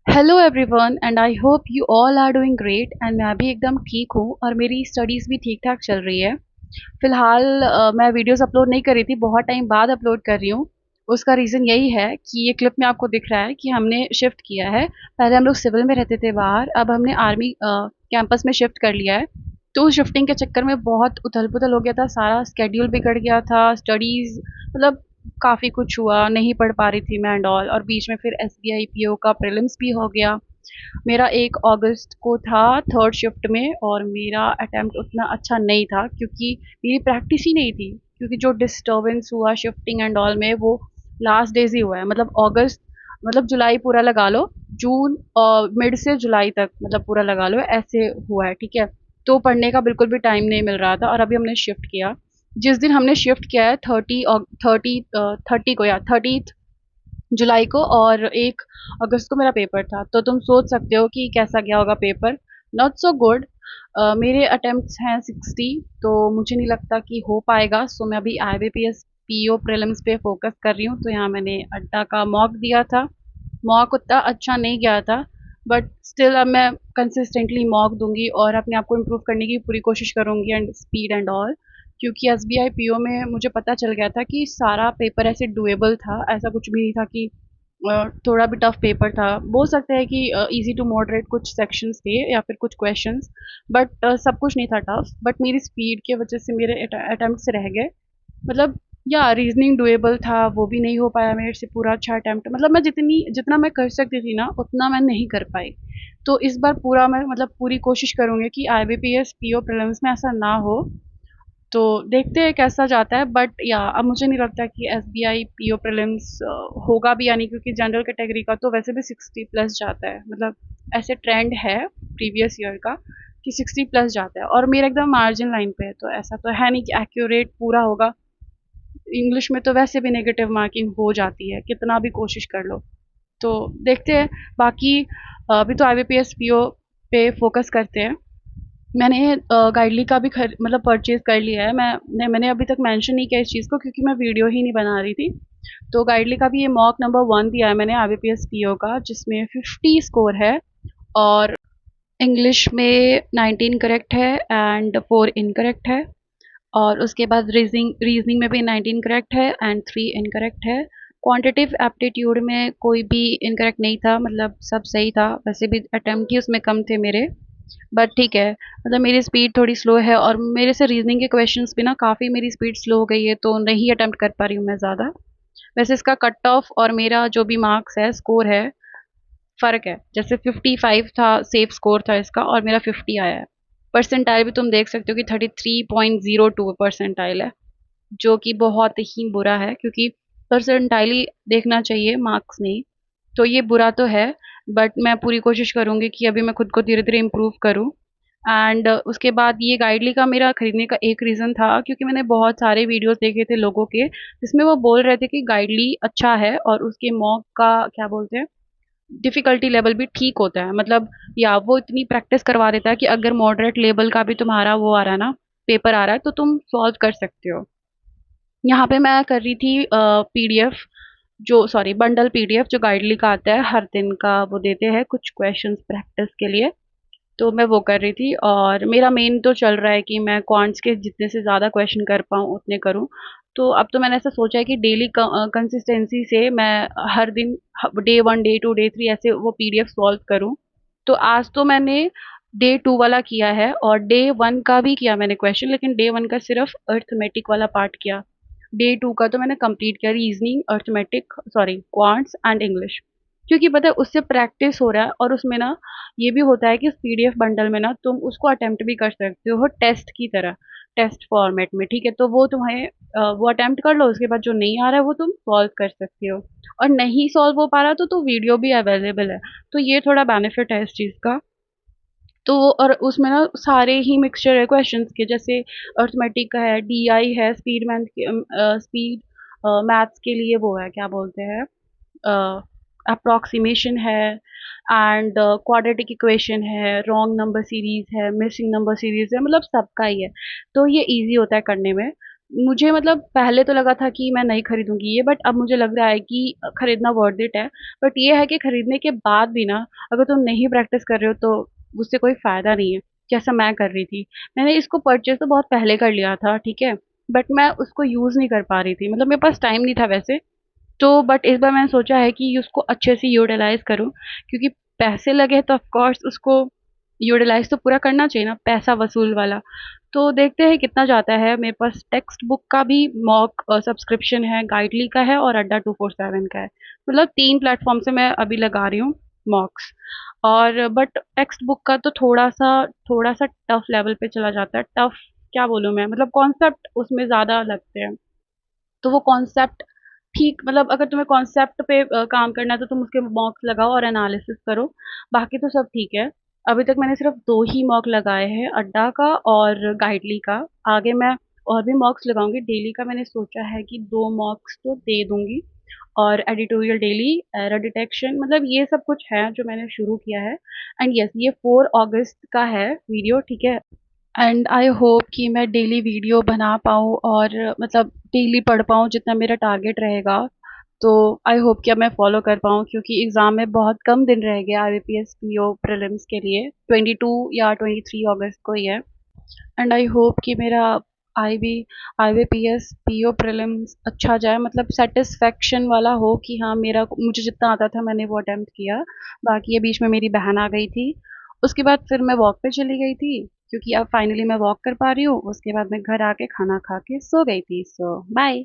Hello everyone and I hope you all are doing great and मैं भी एकदम ठीक हूँ और मेरी स्टडीज़ भी ठीक ठाक चल रही है। फ़िलहाल मैं वीडियोस अपलोड नहीं कर रही थी, बहुत टाइम बाद अपलोड कर रही हूँ। उसका रीज़न यही है कि ये क्लिप में आपको दिख रहा है कि हमने शिफ्ट किया है। पहले हम लोग सिविल में रहते थे बाहर, अब हमने आर्मी कैंपस में शिफ्ट कर लिया है। तो उस शिफ्टिंग के चक्कर में बहुत उथल-पुथल हो गया था, सारा स्केड्यूल बिगड़ गया था, स्टडीज़ मतलब काफ़ी कुछ हुआ, नहीं पढ़ पा रही थी मैं एंड ऑल, और बीच में फिर एसबीआई पीओ का प्रीलिम्स भी हो गया। मेरा 1 अगस्त को था थर्ड शिफ्ट में और मेरा अटेम्प्ट उतना अच्छा नहीं था क्योंकि मेरी प्रैक्टिस ही नहीं थी, क्योंकि जो डिस्टर्बेंस हुआ शिफ्टिंग एंड ऑल में वो लास्ट डेज़ ही हुआ है। मतलब अगस्त मतलब जुलाई पूरा लगा लो, जून और मिड से जुलाई तक मतलब पूरा लगा लो, ऐसे हुआ है, ठीक है? तो पढ़ने का बिल्कुल भी टाइम नहीं मिल रहा था और अभी हमने शिफ्ट किया। जिस दिन हमने शिफ्ट किया है 30 को या 30th जुलाई को, और 1 अगस्त को मेरा पेपर था। तो तुम सोच सकते हो कि कैसा गया होगा पेपर। Not so good. मेरे अटेम्प्ट्स हैं 60, तो मुझे नहीं लगता कि हो पाएगा। सो मैं अभी आईबीपीएस पीओ प्रीलिम्स पे फोकस कर रही हूँ। तो यहाँ मैंने अड्डा का मॉक दिया था। मॉक उतना अच्छा नहीं गया था, बट स्टिल अब मैं कंसिस्टेंटली मॉक दूंगी और अपने आप को इम्प्रूव करने की पूरी कोशिश करूंगी एंड स्पीड एंड ऑल। क्योंकि एसबीआई पीओ में मुझे पता चल गया था कि सारा पेपर ऐसे डुएबल था, ऐसा कुछ भी नहीं था कि थोड़ा भी टफ पेपर था। बोल सकते हैं कि इजी टू मॉडरेट कुछ सेक्शंस थे या फिर कुछ क्वेश्चंस, बट सब कुछ नहीं था टफ। बट मेरी स्पीड की वजह से मेरे अटेम्प्ट रह गए। मतलब या रीजनिंग डुएबल था, वो भी नहीं हो पाया मेरे से पूरा अच्छा अटेम्प्ट। मतलब मैं जितना मैं कर सकती थी ना उतना मैं नहीं कर पाई। तो इस बार पूरा मैं मतलब पूरी कोशिश करूंगी कि आईबीपीएस पीओ प्रीलिम्स में ऐसा ना हो। तो देखते हैं कैसा जाता है, बट या अब मुझे नहीं लगता कि एसबीआई पीओ प्रीलिम्स होगा भी, यानी क्योंकि जनरल कैटेगरी का तो वैसे भी 60 प्लस जाता है। मतलब ऐसे ट्रेंड है प्रीवियस ईयर का कि 60 प्लस जाता है, और मेरा एकदम मार्जिन लाइन पे है, तो ऐसा तो है नहीं कि एक्यूरेट पूरा होगा। इंग्लिश में तो वैसे भी नेगेटिव मार्किंग हो जाती है कितना भी कोशिश कर लो। तो देखते हैं। बाकी अभी तो आईबीपीएस पीओ पे फोकस करते हैं। मैंने गाइडली का भी मतलब परचेज कर लिया है। मैंने अभी तक मेंशन नहीं किया इस चीज़ को क्योंकि मैं वीडियो ही नहीं बना रही थी। तो गाइडली का भी ये मॉक नंबर 1 दिया है मैंने आईबीपीएस पीओ का, जिसमें 50 स्कोर है। और इंग्लिश में 19 करेक्ट है एंड 4 इनकरेक्ट है। और उसके बाद रीजनिंग रीजनिंग में भी 19 करेक्ट है एंड 3 इनकरेक्ट है। क्वांटिटिव एप्टीट्यूड में कोई भी इनकरेक्ट नहीं था, मतलब सब सही था। वैसे भी अटेम्प्ट ही उसमें कम थे मेरे, बट ठीक है। मतलब मेरी स्पीड थोड़ी स्लो है और मेरे से रीजनिंग के क्वेश्चंस भी ना काफ़ी मेरी स्पीड स्लो हो गई है, तो नहीं अटेम्प्ट कर पा रही हूँ मैं ज़्यादा। वैसे इसका कट ऑफ और मेरा जो भी मार्क्स है, स्कोर है, फ़र्क है। जैसे 55 था सेफ स्कोर था इसका, और मेरा 50 आया है। परसेंटाइल भी तुम देख सकते हो कि 33.02 परसेंटाइल है, जो कि बहुत ही बुरा है, क्योंकि परसेंटाइल ही देखना चाहिए, मार्क्स नहीं। तो ये बुरा तो है, बट मैं पूरी कोशिश करूँगी कि अभी मैं खुद को धीरे-धीरे इम्प्रूव करूँ। एंड उसके बाद ये गाइडली का मेरा खरीदने का एक रीज़न था क्योंकि मैंने बहुत सारे वीडियोज़ देखे थे लोगों के, जिसमें वो बोल रहे थे कि गाइडली अच्छा है और उसके मॉक का क्या बोलते हैं, डिफ़िकल्टी लेवल भी ठीक होता है। मतलब या वो इतनी प्रैक्टिस करवा देता है कि अगर मॉडरेट लेवल का भी तुम्हारा वो आ रहा है ना, पेपर आ रहा है, तो तुम सॉल्व कर सकते हो। यहाँ पे मैं कर रही थी पीडीएफ, जो सॉरी बंडल पीडीएफ जो गाइडली का आता है, हर दिन का वो देते हैं कुछ क्वेश्चंस प्रैक्टिस के लिए। तो मैं वो कर रही थी और मेरा मेन तो चल रहा है कि मैं क्वांट्स के जितने से ज़्यादा क्वेश्चन कर पाऊँ उतने करूँ। तो अब तो मैंने ऐसा सोचा है कि डेली कंसिस्टेंसी से मैं हर दिन डे 1 डे 2 डे 3 ऐसे वो पीडीएफ सॉल्व करूँ। तो आज तो मैंने डे 2 वाला किया है और डे 1 का भी किया मैंने क्वेश्चन, लेकिन डे 1 का सिर्फ अर्थमेटिक वाला पार्ट किया। डे 2 का तो मैंने कंप्लीट किया, reasoning, arithmetic, sorry quants and English. क्योंकि पता है उससे प्रैक्टिस हो रहा है, और उसमें ना ये भी होता है कि उस पीडीएफ बंडल में ना तुम उसको अटेम्प्ट भी कर सकते हो टेस्ट की तरह, टेस्ट फॉर्मेट में, ठीक है? तो वो तुम्हें वो अटेम्प्ट कर लो, उसके बाद जो नहीं आ रहा है वो तुम सॉल्व कर सकते हो। और नहीं सॉल्व हो पा रहा तो वीडियो भी अवेलेबल है। तो ये थोड़ा बेनिफिट है इस चीज़ का। तो और उसमें ना सारे ही मिक्सचर है क्वेश्चंस के, जैसे अर्थमेटिक का है, डीआई है, स्पीड मैथ्स के लिए वो है क्या बोलते हैं, अप्रॉक्सीमेशन है, एंड क्वाड्रेटिक इक्वेशन है, रॉन्ग नंबर सीरीज है, मिसिंग नंबर सीरीज है, मतलब सबका ही है। तो ये इजी होता है करने में। मुझे मतलब पहले तो लगा था कि मैं नहीं खरीदूँगी ये, बट अब मुझे लग रहा है कि खरीदना वर्थ इट है। बट ये है कि खरीदने के बाद भी ना, अगर तुम नहीं प्रैक्टिस कर रहे हो तो उससे कोई फ़ायदा नहीं है, जैसा मैं कर रही थी। मैंने इसको परचेज़ तो बहुत पहले कर लिया था, ठीक है? बट मैं उसको यूज़ नहीं कर पा रही थी, मतलब मेरे पास टाइम नहीं था वैसे। तो बट इस बार मैंने सोचा है कि उसको अच्छे से यूटिलाइज़ करूँ, क्योंकि पैसे लगे तो ऑफ़ कोर्स उसको यूटिलाइज़ तो पूरा करना चाहिए ना, पैसा वसूल वाला। तो देखते हैं कितना जाता है। मेरे पास टेक्स्ट बुक का भी मॉक सब्सक्रिप्शन है, गाइडली का है और अड्डा 247 का है। मतलब 3 प्लेटफ़ॉर्म से मैं अभी लगा रही हूँ मॉक्स। और बट टेक्स्ट बुक का तो थोड़ा-सा टफ़ लेवल पे चला जाता है। टफ़ क्या बोलूँ मैं, मतलब कॉन्सेप्ट उसमें ज़्यादा लगते हैं। तो वो कॉन्सेप्ट ठीक, मतलब अगर तुम्हें कॉन्सेप्ट पे काम करना है तो तुम उसके मॉक्स लगाओ और एनालिसिस करो, बाकी तो सब ठीक है। अभी तक मैंने सिर्फ 2 ही मॉक लगाए हैं, अड्डा का और गाइडली का। आगे मैं और भी मॉक्स लगाऊँगी, डेली का मैंने सोचा है कि 2 मॉक्स तो दे दूँगी और एडिटोरियल डेली, एरर डिटेक्शन, मतलब ये सब कुछ है जो मैंने शुरू किया है। एंड येस, ये 4 अगस्त का है वीडियो, ठीक है? एंड आई होप कि मैं डेली वीडियो बना पाऊँ और मतलब डेली पढ़ पाऊँ जितना मेरा टारगेट रहेगा। तो आई होप कि अब मैं फ़ॉलो कर पाऊँ, क्योंकि एग्ज़ाम में बहुत कम दिन रह गए आईबीपीएस पीओ प्रीलिम्स के लिए, 22 या 23 अगस्त को ही है। एंड आई होप कि मेरा आईबी आईबीपीएस पीओ प्रीलिम्स अच्छा जाए, मतलब सैटिस्फैक्शन वाला हो कि हाँ, मेरा मुझे जितना आता था मैंने वो अटेम्प्ट किया। बाकी ये बीच में मेरी बहन आ गई थी, उसके बाद फिर मैं वॉक पे चली गई थी, क्योंकि अब फाइनली मैं वॉक कर पा रही हूँ। उसके बाद मैं घर आके खाना खा के सो गई थी। सो बाय।